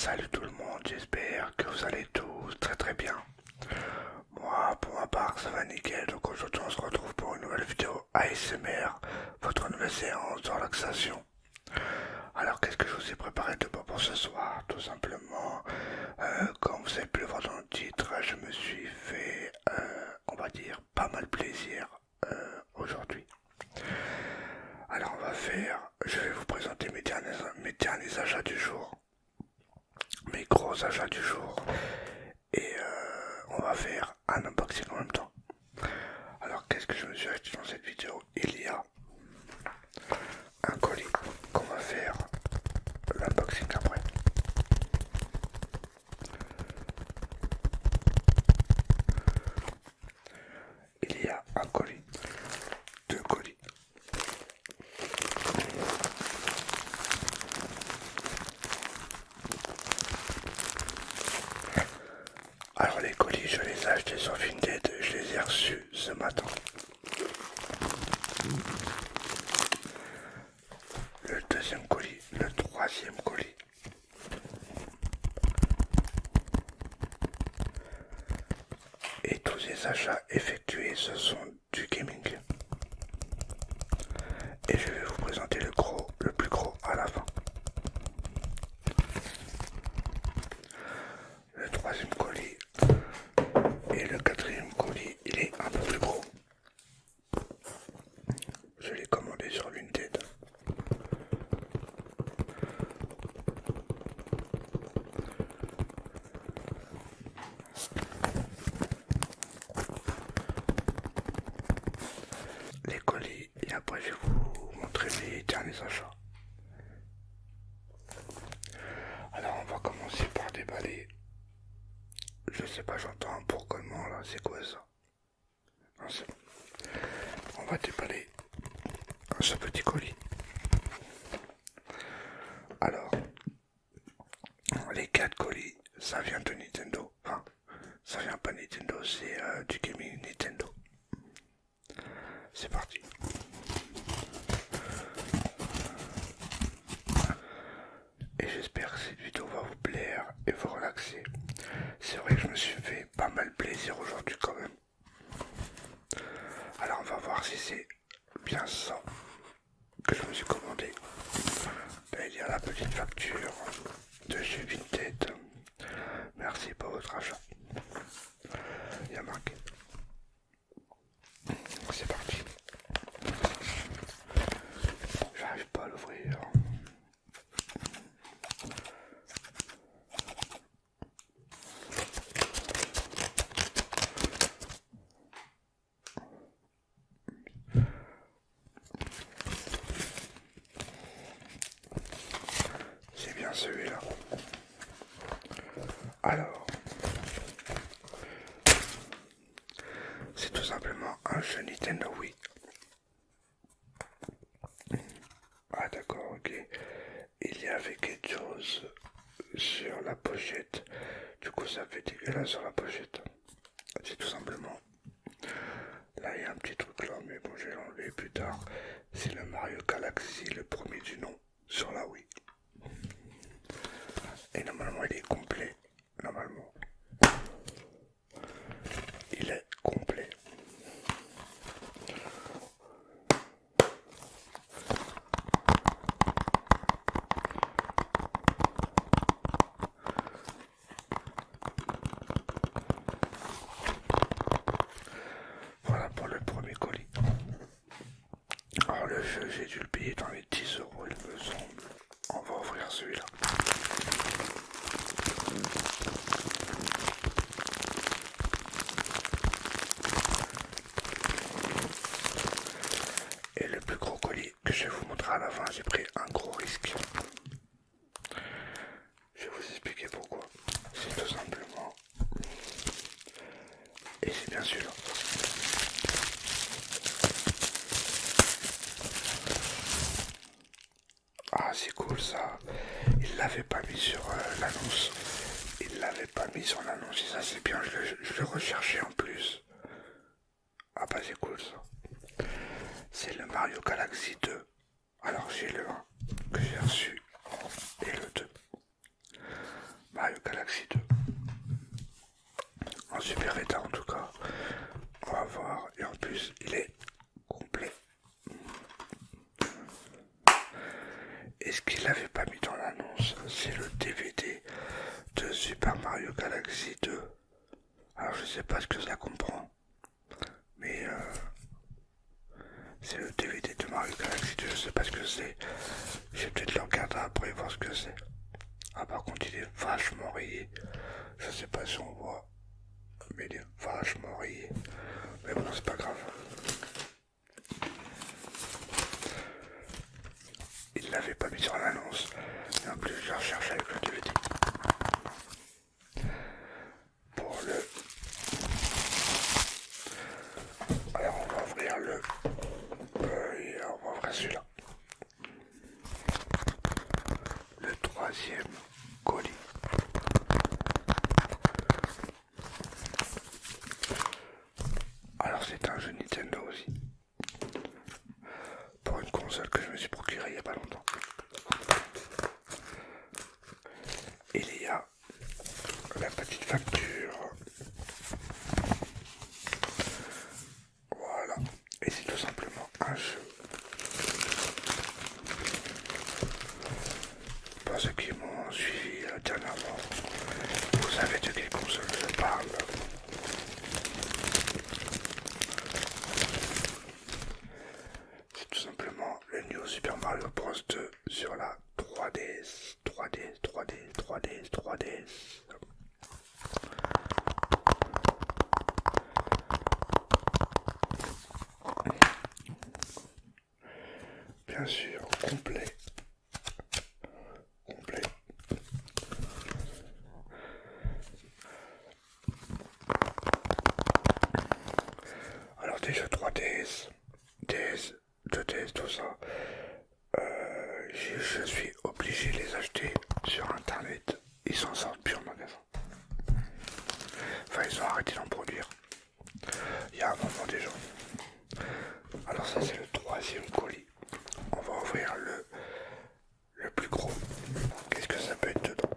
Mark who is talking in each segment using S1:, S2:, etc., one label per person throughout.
S1: Salut tout le monde, j'espère que vous allez tous très très bien. Moi, pour ma part, ça va nickel. Donc aujourd'hui, on se retrouve pour une nouvelle vidéo ASMR, votre nouvelle séance de relaxation. Alors, qu'est-ce que je vous ai préparé de bon pour ce soir? Tout simplement, comme vous avez pu le voir dans le titre, je me suis fait, on va dire, pas mal plaisir aujourd'hui. Alors, je vais vous présenter mes derniers achats du jour, mes gros achats du jour, et on va faire un unboxing en même temps. Alors, qu'est-ce que je me suis acheté dans cette vidéo? Il y a un colis qu'on va faire l'unboxing après. Il y a un colis, deux colis. Alors les colis, je les ai achetés sur Vinted, je les ai reçus ce matin. Le deuxième colis, le troisième colis. Et tous ces achats effectués, ce sont du gaming. Et je vais vous présenter le plus gros à la fin. Le troisième colis et le quatrième colis, il est un peu plus gros. Je l'ai commandé sur Vinted. Les colis, et après je vais vous montrer mes derniers achats. Alors on va commencer par déballer. Je sais pas, j'entends un bourgonnement là, c'est quoi ça? Non, c'est bon. On va déballer ce petit colis. Alors, les 4 colis, ça vient de Nintendo. Enfin, ça vient pas de Nintendo, c'est du gaming Nintendo. C'est parti. Et j'espère que cette vidéo va vous plaire et vous relaxer. C'est vrai que je me suis fait pas mal plaisir aujourd'hui quand même. Alors on va voir si c'est bien ça que je me suis commandé. Là, il y a la petite facture de chez Vinted. Merci pour votre achat. Il y a marqué. C'est parti. J'arrive pas à l'ouvrir. C'est bien celui-là. Alors, c'est tout simplement un jeu Nintendo Wii. Ah d'accord, ok. Il y avait quelque chose sur la pochette. Du coup ça fait dégueulasse sur la pochette. C'est tout simplement. Là il y a un petit truc là, mais bon je vais l'enlever plus tard. C'est le Mario Galaxy, le premier du nom, sur la Wii. Et normalement il est complet. Normalement. Il est complet. Voilà pour le premier colis. Alors le jeu, j'ai dû le payer dans les 10 euros, il me semble. On va ouvrir celui-là. Et le plus gros colis que je vais vous montrer à la fin, j'ai pris un gros risque. Je vais vous expliquer pourquoi. C'est tout simplement. Et c'est bien sûr. Ah c'est cool ça. Il l'avait pas mis sur l'annonce. Il l'avait pas mis sur l'annonce et ça c'est bien. Je le recherchais en plus. Ah bah c'est cool ça. C'est le Mario Galaxy 2. Alors j'ai le 1 que j'ai reçu et le 2. Mario Galaxy 2. En super état en tout cas. On va voir. Et en plus, il est complet. Et ce qu'il n'avait pas mis dans l'annonce, c'est le DVD de Super Mario Galaxy 2. Alors je sais pas ce que ça comprend. Mais c'est le DVD de Mario Galaxy 2, je sais pas ce que c'est. Je vais peut-être le regarder après voir ce que c'est. Ah par contre il est vachement rayé. Je sais pas si on voit. Mais il est vachement rayé. Mais bon c'est pas grave. Il l'avait pas mis sur l'annonce. Et en plus je le recherche avec le DVD. Pour le... Alors on va ouvrir le... et on va ouvrir celui-là. Le troisième colis. Alors c'est un jeu Nintendo aussi. Pour une console que je me suis procurée il y a pas longtemps. Il y a la petite facture. Voilà. Et c'est tout simplement un jeu. Pour ceux qui m'ont suivi dernièrement, vous savez de quelle console je parle. C'est tout simplement le New Super Mario Bros 2 sur la 3DS. 3DS, 3DS, 3DS, 3DS. Bien sûr, complet. Complet. Alors des jeux 3DS, DS, 2DS, tout ça, je suis obligé de les acheter sur internet. Ils s'en sortent plus en magasin. Enfin, ils ont arrêté d'en produire. Il y a un moment déjà. Alors ça c'est le troisième colis. On va ouvrir le plus gros. Qu'est-ce que ça peut être dedans?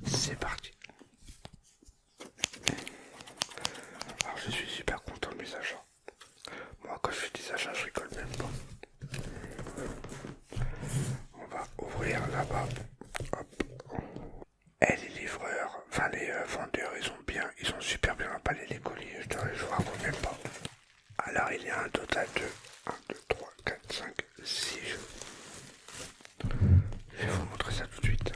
S1: C'est parti. Alors je suis super content de mes achats. Moi quand je fais des achats je rigole même pas. On va ouvrir là-bas. Hop. Et les livreurs, enfin les vendeurs, ils ont super bien emballé les colis, je vous raconte même pas. Alors il y a un total de 1, 2, 3, 4, 5, 6 jeux. Je vais vous montrer ça tout de suite.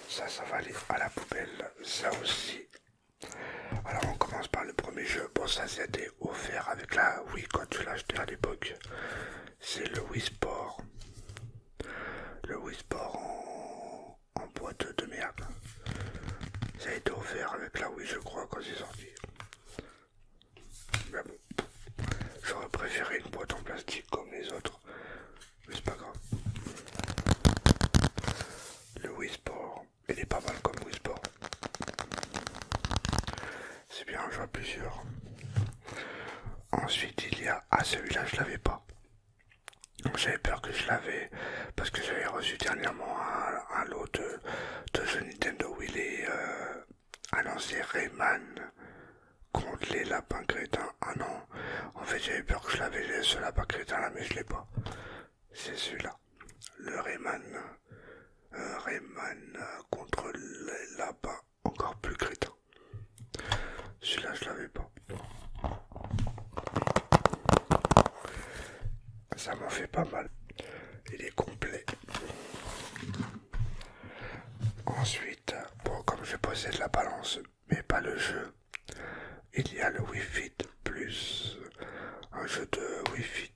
S1: Ça va aller à la poubelle, ça aussi. Alors on commence par le premier jeu. Bon ça c'était offert avec la Wii quand tu l'as acheté à l'époque. C'est le Wii Sport. Le Wii Sport en boîte de merde. Ça a été offert avec la Wii je crois quand c'est sorti. Mais bon, j'aurais préféré une boîte en plastique comme les autres. Mais c'est pas grave. Le Wii Sport, il est pas mal comme Wii Sport. C'est bien un jeu à plusieurs. Ensuite il y a... Ah celui-là je l'avais pas. J'avais peur que je l'avais parce que j'avais reçu dernièrement un lot de jeux Nintendo où il est annoncé Rayman contre les lapins crétins. Ah non, en fait j'avais peur que je l'avais ce lapin crétin là mais je l'ai pas. C'est celui-là. Le Rayman. Rayman contre les lapins encore plus crétins. Celui-là je l'avais pas. Ça m'en fait pas mal. Il est complet. Ensuite, bon, comme je possède la balance, mais pas le jeu, il y a le Wii Fit Plus. Un jeu de Wii Fit.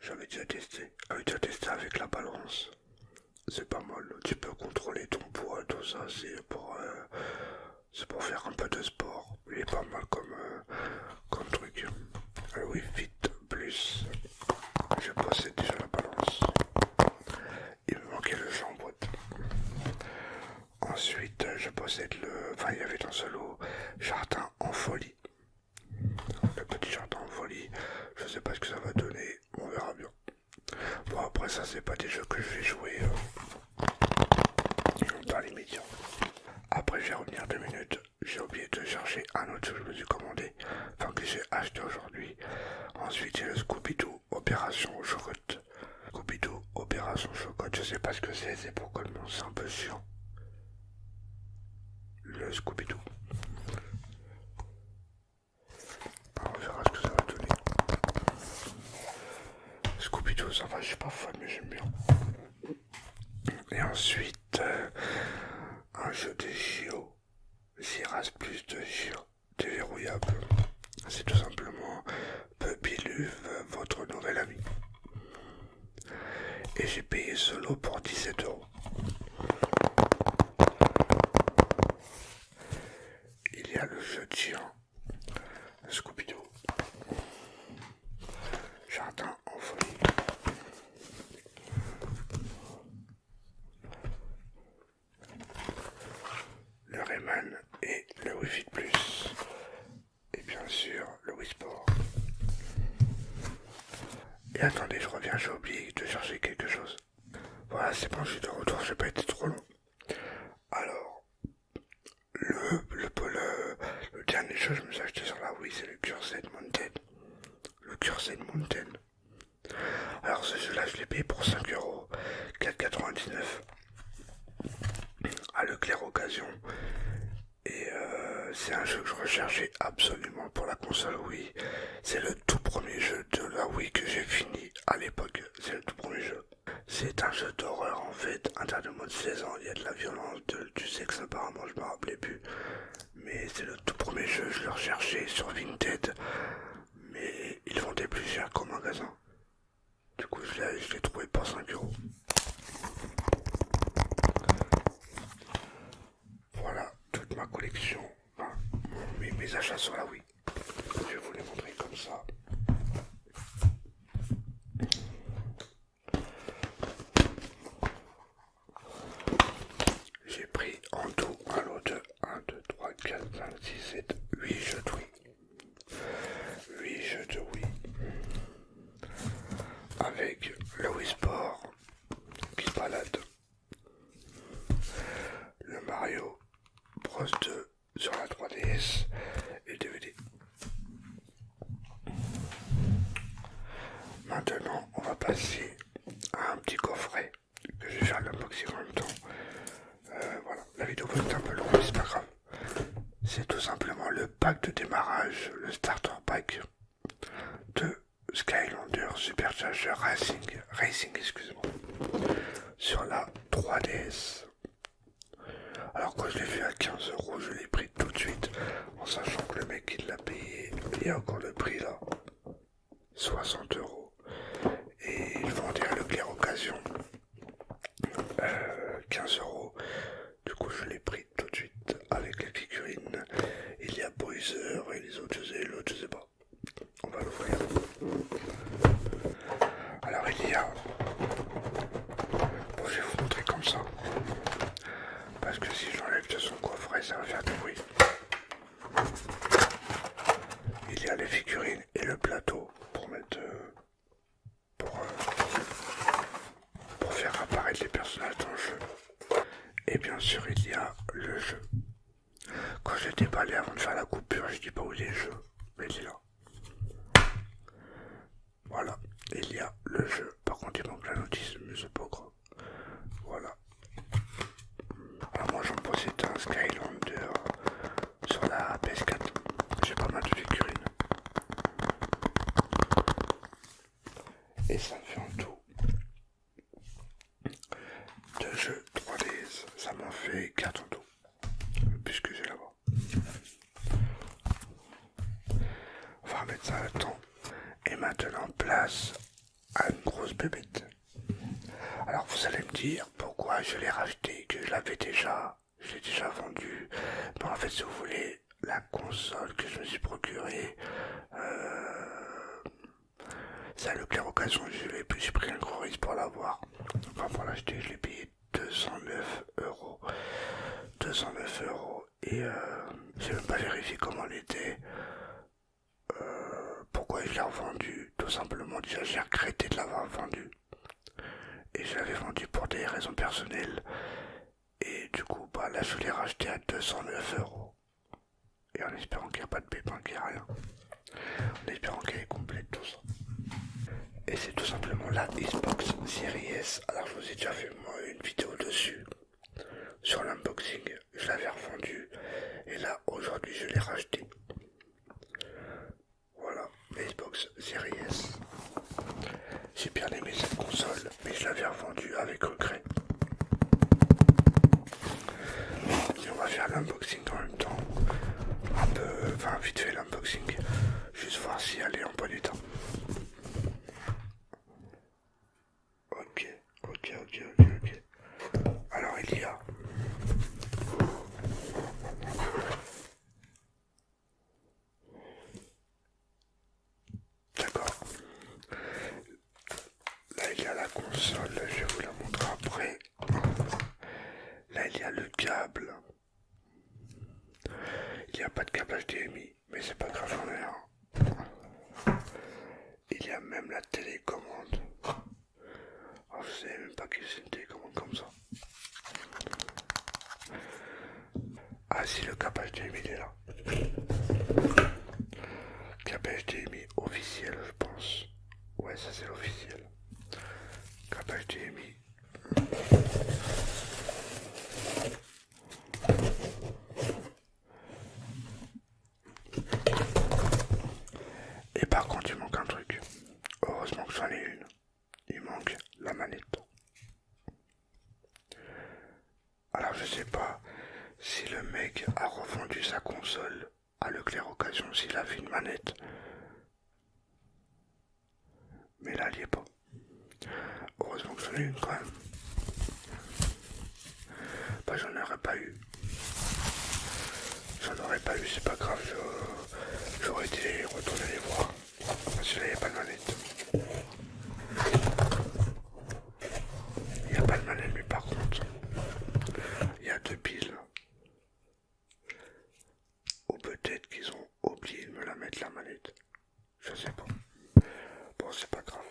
S1: J'avais déjà testé. Avec la balance. C'est pas mal. Tu peux contrôler ton poids, tout ça. C'est pour faire un peu de sport. Il est pas mal comme truc. Le Wii Fit Plus. Je possède déjà la balance. Il me manquait le jeu en boîte. Ensuite, je possède Enfin, il y avait dans ce lot Jardin en folie. Le petit jardin en folie. Je sais pas ce que ça va donner. On verra bien. Bon, après ça c'est pas des jeux que je vais jouer dans les médias. Après je vais revenir 2 minutes. J'ai oublié de chercher un autre jeu que je me suis commandé, enfin que j'ai acheté aujourd'hui. Ensuite j'ai le Scooby-Doo Opération Chocotte. Scooby-Doo Opération Chocotte, je sais pas ce que c'est pour commencer, c'est un peu chiant. Le Scooby-Doo. Alors, on verra ce que ça va donner. Scooby-Doo, ça va, je suis pas fan mais j'aime bien. Et ensuite, un jeu de JO. Siras plus de JO déverrouillable. C'est tout simplement Puppy Love, votre nouvel ami. Et j'ai payé solo pour 17 €. Il y a le jeu de chien Scooby-Doo. Jardin en folie. Le Rayman et le Wi-Fi Plus. Et bien sûr le Wii Sport. Et attendez, je reviens, j'ai oublié de chercher quelque chose. Voilà, c'est bon, je suis de retour, j'ai pas été trop long. Alors, le dernier jeu que je me suis acheté sur la Wii, c'est le Cursed Mountain. Le Cursed Mountain. Alors ce jeu-là, je l'ai payé pour 5 €, 4,99 à Leclerc Occasion. Et c'est un jeu que je recherchais absolument pour la console Wii. C'est le tout premier jeu de la Wii que j'ai fini à l'époque. C'est le tout premier jeu. C'est un jeu d'horreur en fait, interdit de moins de 16 ans. Il y a de la violence, du sexe apparemment, je me rappelais plus. Mais c'est le tout premier jeu, je le recherchais sur Vinted. Mais ils vendaient plus cher qu'au magasin. Du coup je l'ai trouvé pour 5 €. Voilà toute ma collection, enfin, mes achats sur la Wii. Je vais vous les montrer comme ça. J'ai pris en tout un lot de 1, 2, 3, 4, 5, 6, 7, 8 jeux de Wii. 8 jeux de Wii. Avec le Wii Sport qui se balade. Le Mario Bros 2 sur la 3DS et le DVD. Maintenant, on va passer à un petit coffret que je vais faire l'unboxing en même temps. Voilà, la vidéo va être un peu longue, mais c'est pas grave. C'est tout simplement le pack de démarrage, le starter pack de Skylander Supercharger Racing, excusez-moi, sur la 3DS. Alors quand je l'ai vu à 15 €, je l'ai pris tout de suite, en sachant que le mec il l'a payé, il y a encore le prix là, 60 €. Et il vendait à Leclerc Occasion 15 €. Du coup je l'ai pris tout de suite avec les figurines. Il y a Bowser et les autres, l'autre je sais pas. On va l'ouvrir. Alors il y a... Bon, je vais vous montrer comme ça. Parce que si j'enlève de son coffret, ça va faire du bruit. Il y a les figurines et le plateau pour mettre... pour faire apparaître les personnages dans le jeu. Et bien sûr, il y a le jeu. Quand j'ai déballé avant de faire la coupure, je dis pas où il est le jeu, mais il est là. Voilà, il y a le jeu. Par contre, il manque la notice, mais c'est pas grave. Voilà. Alors moi, j'en possède un Skylander sur la PS4. J'ai pas mal de figurines. Et ça me fait en tout 2 jeux 3DS. Ça m'en fait 4 en tout, puisque j'ai là-bas. On va remettre ça là-dedans. Et maintenant, place à une grosse bébête. Alors vous allez me dire pourquoi je l'ai racheté, que je l'avais déjà, je l'ai déjà vendu. Mais en fait, si vous voulez, la console que je me suis procurée, c'est à Leclerc Occasion, j'ai pris un gros risque pour l'avoir. Enfin pour l'acheter, je l'ai payé 209 €. 209 €. Et j'ai même pas vérifié comment elle était. Pourquoi je l'ai revendu? Tout simplement, déjà j'ai regretté de l'avoir vendu. et je l'avais vendu pour des raisons personnelles. Et du coup, bah là, je l'ai racheté à 209 €. Et en espérant qu'il n'y a pas de pépin, qu'il n'y a rien. En espérant qu'elle est complète, tout ça. Et c'est tout simplement la Xbox Series S. Alors je vous ai déjà fait moi une vidéo dessus. Sur l'unboxing, je l'avais revendu. Et là, aujourd'hui, je l'ai racheté. Voilà, la Xbox Series S. J'ai bien aimé cette console, mais je l'avais revendue avec regret. Et on va faire l'unboxing en même temps. Un peu, enfin vite fait l'unboxing. Juste voir si elle est en bon état. Ok. Alors il y a d'accord. Là il y a la console, je vais vous la montrer après. Là il y a le câble. Il n'y a pas de câble HDMI, mais c'est pas grave, j'en ai un. Il y a même la télécommande. Alors, je sais même pas que c'est une télécommande comme ça. Ah si, le câble HDMI il est là. Câble HDMI officiel, je pense. Ouais, ça c'est l'officiel. Câble HDMI. Et par contre, il manque un truc. Heureusement que j'en ai une. Il manque la manette. Alors je sais pas si le mec a revendu sa console à Leclerc Occasion, s'il a fait une manette. Mais là, il n'y est pas. Heureusement que j'en ai une quand même. Bah j'en aurais pas eu. C'est pas grave, j'aurais été retourner les voir. Parce que là, il n'y a pas de manette. Il n'y a pas de manette, mais par contre, il y a 2 piles. Ou peut-être qu'ils ont oublié de me la mettre, la manette. Je sais pas. Bon, c'est pas grave.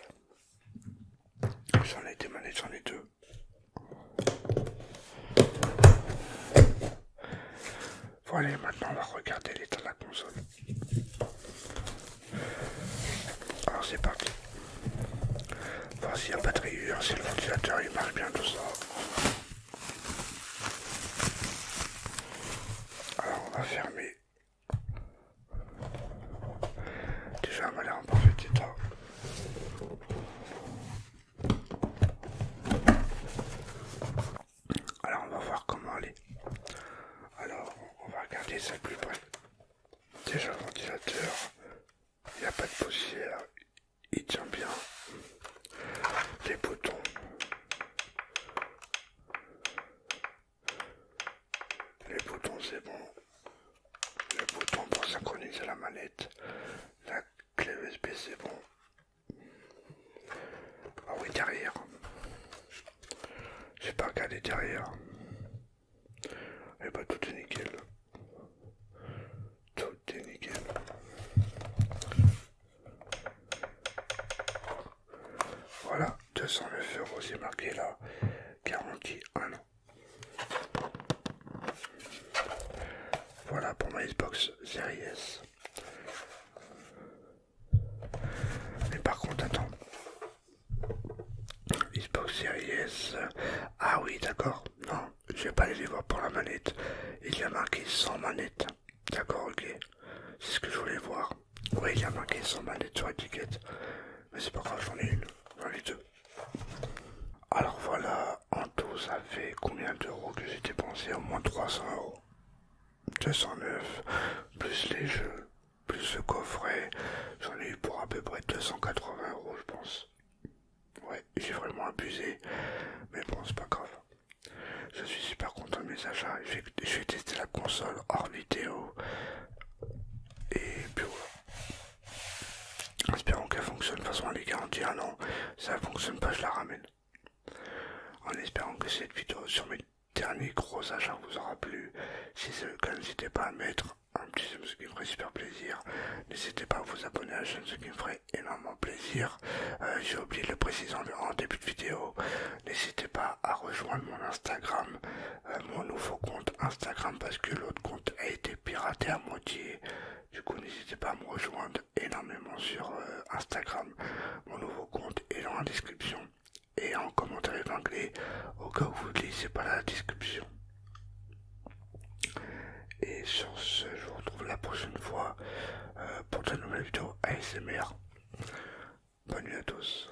S1: J'en ai des manettes, j'en ai 2. Voilà, maintenant on va regarder l'état de la console. Alors c'est parti. Voir s'il n'y a pas de rayures, si le ventilateur il marche bien, tout ça. Alors on va fermer. Déjà elle m'a l'air en parfait état. Alors on va voir comment elle est. Alors on va regarder ça de plus près. Déjà le ventilateur, il n'y a pas de poussière, il tient bien. Les boutons. Les boutons c'est bon. Le bouton pour synchroniser la manette. La clé USB c'est bon. Ah oui, derrière. J'ai pas regardé derrière. Et bah tout est nickel. Tout est nickel. Voilà, 209 €, c'est marqué là. Garantie 1 an. Voilà pour ma Xbox Series S. Mais par contre, attends. Xbox Series S. Ah oui, d'accord. Non, je vais pas aller les voir pour la manette. Il y a marqué sans manette. D'accord, ok. C'est ce que je voulais voir. Oui, il y a marqué sans manette sur l'étiquette. Mais c'est pas grave, j'en ai une. J'en ai 2. Alors voilà, en tout, ça fait combien d'euros que j'ai dépensé? Au moins 300 €. 209, plus les jeux, plus le coffret. J'en ai eu pour à peu près 280 €, je pense. Ouais, j'ai vraiment abusé. Mais bon, c'est pas grave. Je suis super content de mes achats. Je vais tester la console hors vidéo. Et puis voilà. Espérons qu'elle fonctionne. De toute façon, elle est garantie un an. Si ça fonctionne pas, je la ramène. En espérant que cette vidéo sur mes dernier gros achat vous aura plu. Si c'est le cas, n'hésitez pas à mettre un petit j'aime, ce qui me ferait super plaisir. N'hésitez pas à vous abonner à la chaîne, ce qui me ferait énormément plaisir. J'ai oublié de le préciser en début de vidéo. N'hésitez pas à rejoindre mon Instagram, mon nouveau compte Instagram, parce que l'autre compte a été piraté à moitié. Du coup, n'hésitez pas à me rejoindre énormément sur Instagram. Mon nouveau compte est dans la description et en commentaire épinglé au cas où vous ne lisez pas la description. Et sur ce, je vous retrouve la prochaine fois pour de nouvelles vidéos ASMR. Bonne nuit à tous.